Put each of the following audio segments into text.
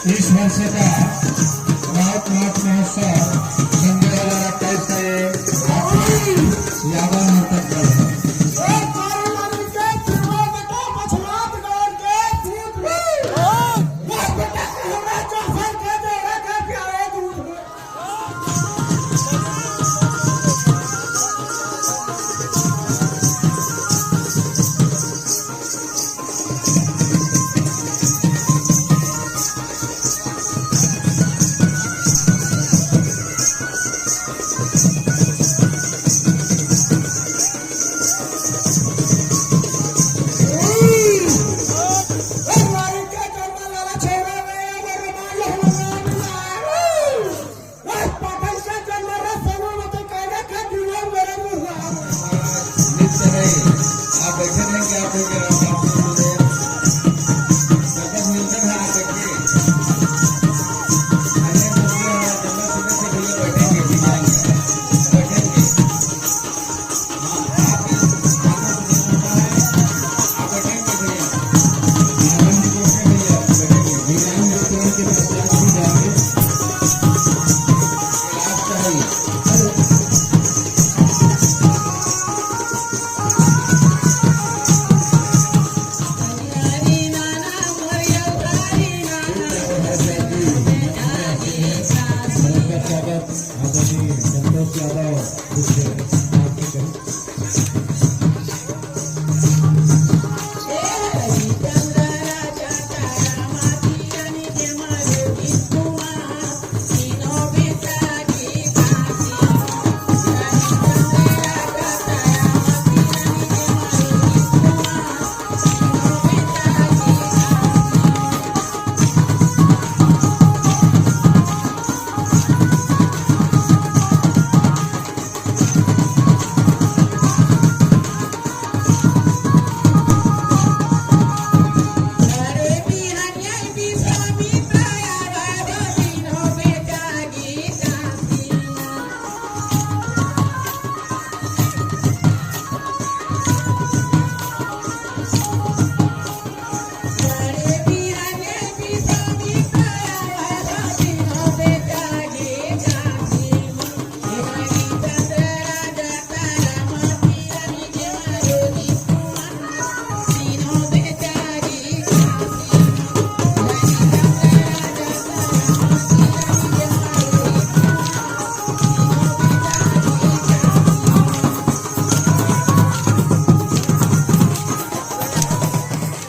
इस वर्ष का रात महोत्सव सन 2028 का ये यादव नाटक का है।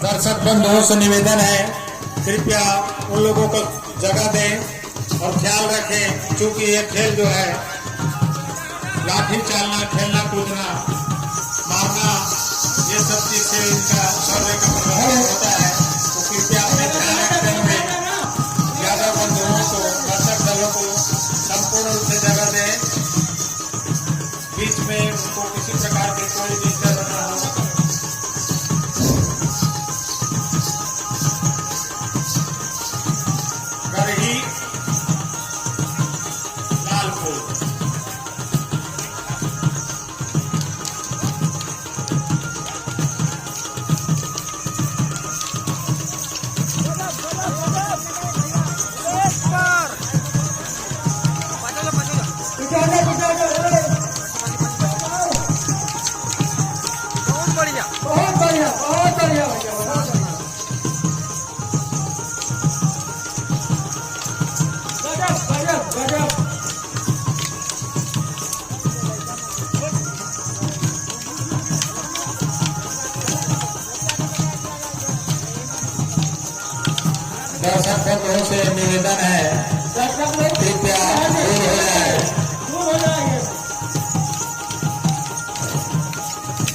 दर्शक बंधुओं से निवेदन है, कृपया उन लोगों को जगह दें और ख्याल रखें, क्योंकि ये खेल जो है लाठी चालना, खेलना कूदना, मारना, ये सब चीज से इनका शौर्य का प्रदर्शन होता है। तो कृपया अपने ख्याल रखते हुए यादव बंधुओं को, दर्शक दलों को संपूर्ण रूप से जगह दें, बीच में उनको किसी प्रकार के कोई डिस्टर्ब न हो। दर्शक बंधुओं से निवेदन है, कृपया दूर हो जाए,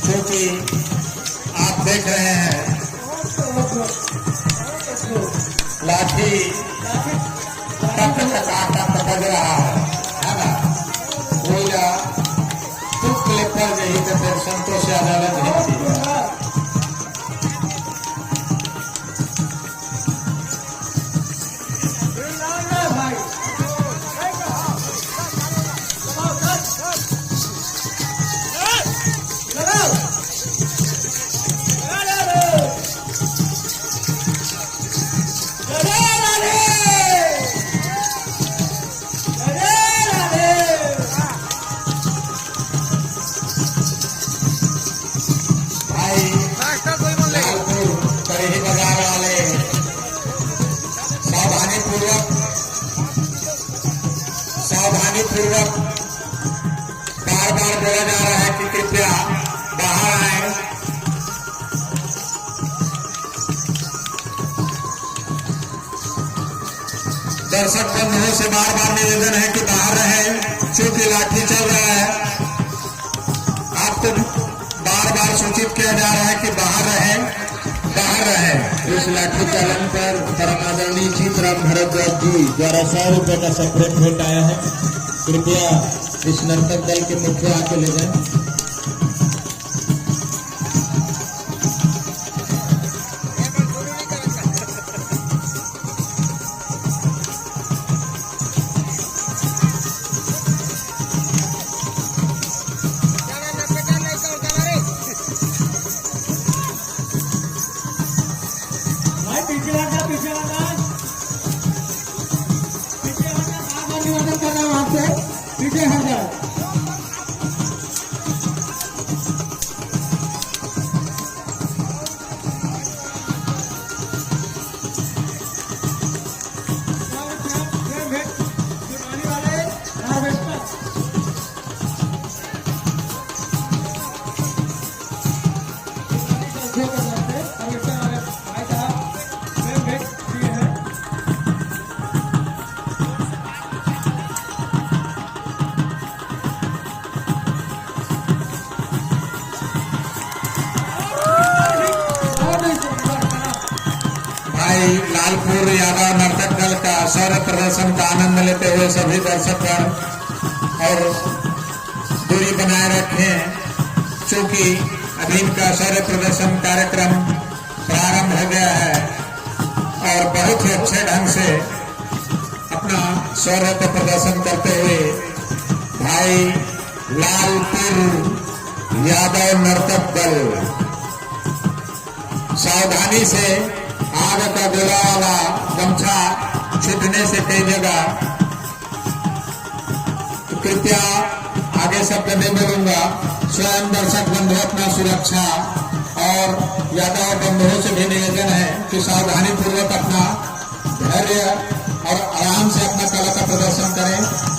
क्योंकि आप देख रहे हैं लाठी टक बज रहा है ना। पूजा तुक लेकर यही तो फिर संतोष अदालत नहीं थी। पूर्वक बार बार बोला जा रहा है कि कृपया बाहर आए। दर्शक बंधुओं से बार बार निवेदन है कि बाहर रहे, चूंकि लाठी चल रहा है। आपको बार बार सूचित किया जा रहा है कि बाहर रहे, बाहर रहे। इस लाठी चालन पर परम आदरणीय जीतराम भारद्वाज जी द्वारा 100 रुपए का सेपरेट भेंट आया है। कृपया इस नर्तक दल के मुखिया आके ले जाएं। पीछे हट जाओ। लालपुर यादव नर्तक दल का शौर्य प्रदर्शन का आनंद लेते हुए सभी दर्शकगण और दूरी बनाए रखें, चूंकि अभी इनका शौर्य प्रदर्शन कार्यक्रम प्रारंभ हो गया है और बहुत ही अच्छे ढंग से अपना शौर्य का प्रदर्शन करते हुए भाई लालपुर यादव नर्तक दल सावधानी से आग का गोला वाला गमछा छूटने से कई जगह, तो कृपया आगे शब्द नहीं बोलूंगा। स्वयं दर्शक बंधु अपना सुरक्षा और यादव बंधुओं से भी निवेदन है कि सावधानी पूर्वक अपना धैर्य और आराम से अपना कला का प्रदर्शन करें।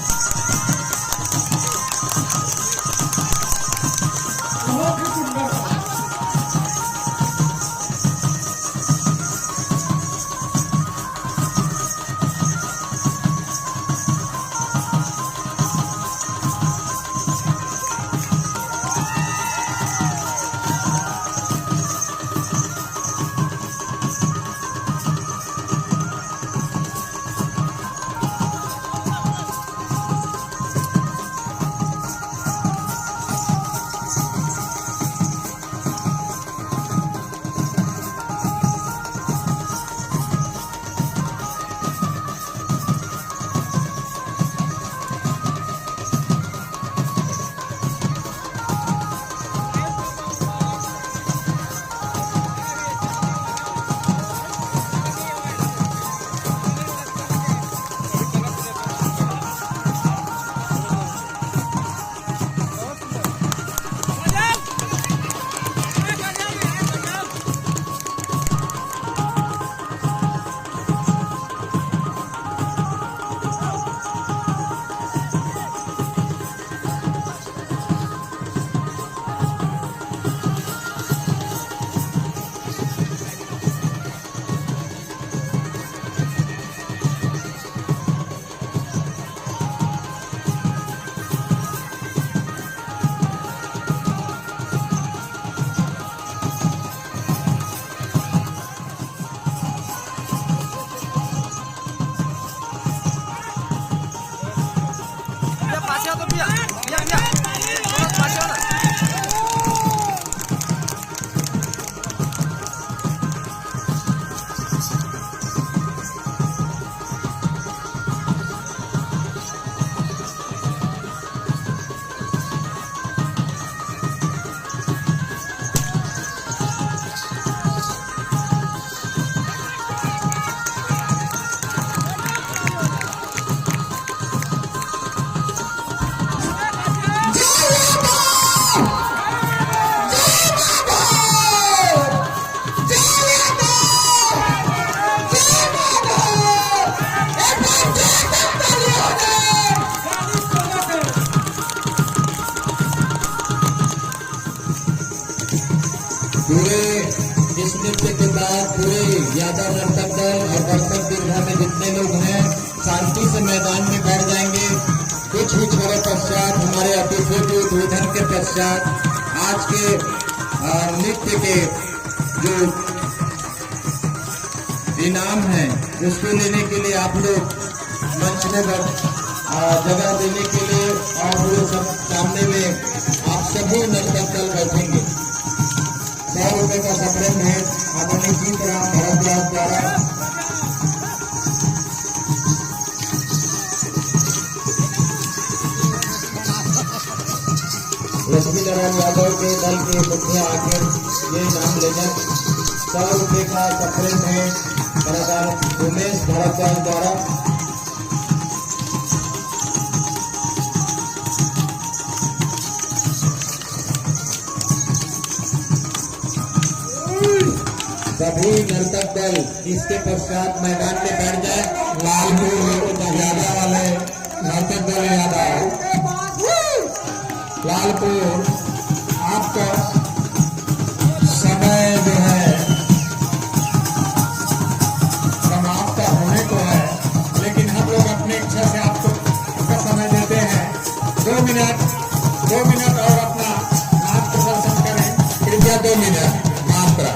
पूरे इस नृत्य के बाद पूरे यादव नर्तक दल और दर्शक दीर्घा में जितने लोग हैं शांति से मैदान में बैठ जाएंगे। कुछ ही क्षणों पश्चात हमारे अतिथि के उद्बोधन के पश्चात आज के नृत्य के जो इनाम है उसको लेने के लिए आप लोग मंच में जगह देने के लिए और वो सब सामने में आप सभी नर्तक दल बैठेंगे। 100 रुपए का संग्रह है आदरणीय जीतराम भारद्वाज द्वारा। लक्ष्मी नारायण यादव के दल के मुखिया आकर ये नाम ले जाए। 100 रुपए का संग्रह है कलाकार उमेश भारद्वाज द्वारा। सभी नर्तक दल इसके पश्चात मैदान में बैठ जाए। लालपुर ज्यादा वाले नर्तक दल यादव लालपुर आपका समय जो है समाप्त होने को है, लेकिन हम लोग अपनी इच्छा से आपको इसका समय देते हैं। 2 मिनट और अपना नाच प्रदर्शन करें कृपया। 2 मिनट मात्र।